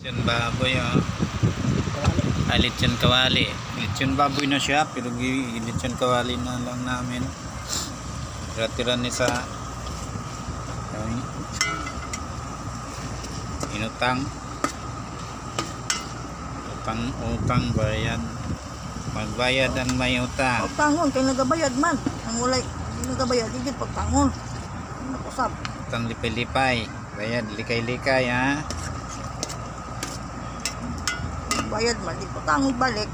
Lechon baboy, oh. Lechon kawali. Lechon baboy na siya, pero lechon kawali na lang namin. Tira-tira ni sa inutang. Utang bayad. Magbayad ang may utang. Pagtangon kay nagabayad man. Ang ulay, hindi nagabayad digid pagtangon. Nakusab. Utang lipay-lipay. Bayad likay-likay, ha. Bayad man di pagtangon balik.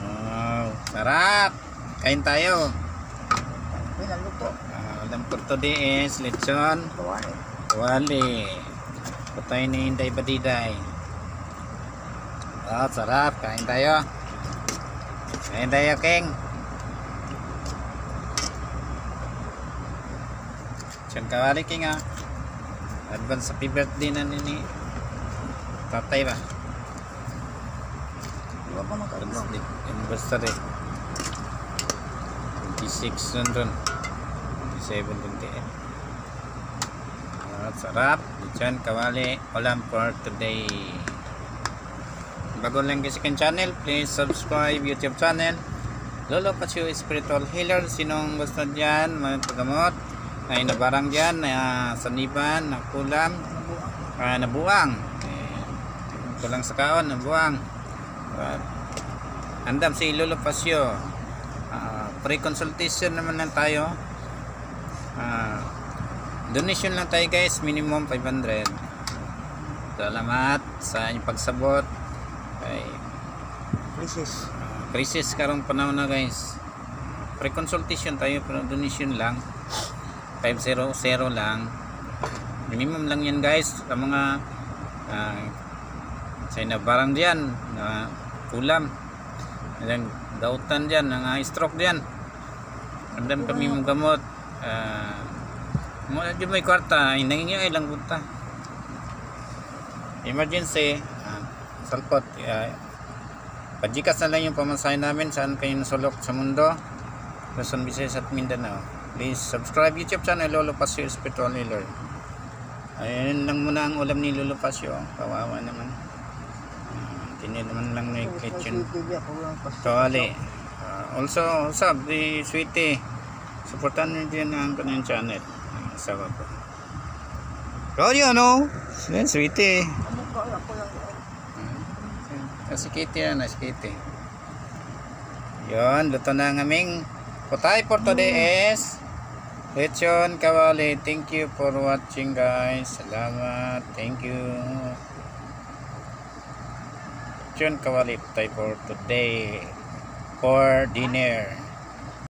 Wow, sarap. Kain tayo. Pinaluto. Alam ko to is lechon Tuwari. kawali. Patay ni Inday Badiday. Sarap. Kain tayo. Kain tayo, King. Lechon kawali, King, ha. Advance happy birthday na ni tatay ba? Diba pa magkaroon? Anniversary 26 nun 27, 28. Sarap. Lechon kawali ulam for today. Bago lang kasi kang channel, please subscribe YouTube channel Lolo Pacio Spiritual Healer. Sinong gusto dyan magpagamot ay nabarang dyan na saniban, na kulam, nabuang, kulang sa kaon, nabuang. Andam si Lolo Pacio. Pre-consultation naman lang tayo. Donation lang tayo, guys, minimum 500. Salamat sa inyong pagsabot kay crisis karong panahon na, guys. Pre-consultation tayo pero donation lang 500 lang, minimum lang yan, guys, sa mga sa nabarang diyan na kulam, ilang dautan diyan, nga stroke diyan. Andam kami mong gamot. Mo di may kwarta, hinangin ay lang punta. Emergency, salpot. Pajikas na lang yung pamasahe namin saan kayo nasulok sa mundo, Luzon, Visayas at Mindanao. Please subscribe YouTube channel Lolo Pacio Spiritual Healer. Ayun lang muna ang ulam ni Lolo Pacio. Kawawa naman. Hindi naman lang may kitchen kawali. Also, sub the sweetie. Supportan nyo din ang kanyang channel. Asawa ko. Rodyo, no? Yan, sweetie. Si Kitty na, si Kitty. Yun, luto na ang aming putay for today is lechon kawali. Thank you for watching, guys. Salamat. Thank you. Lechon kawali putay for today for dinner.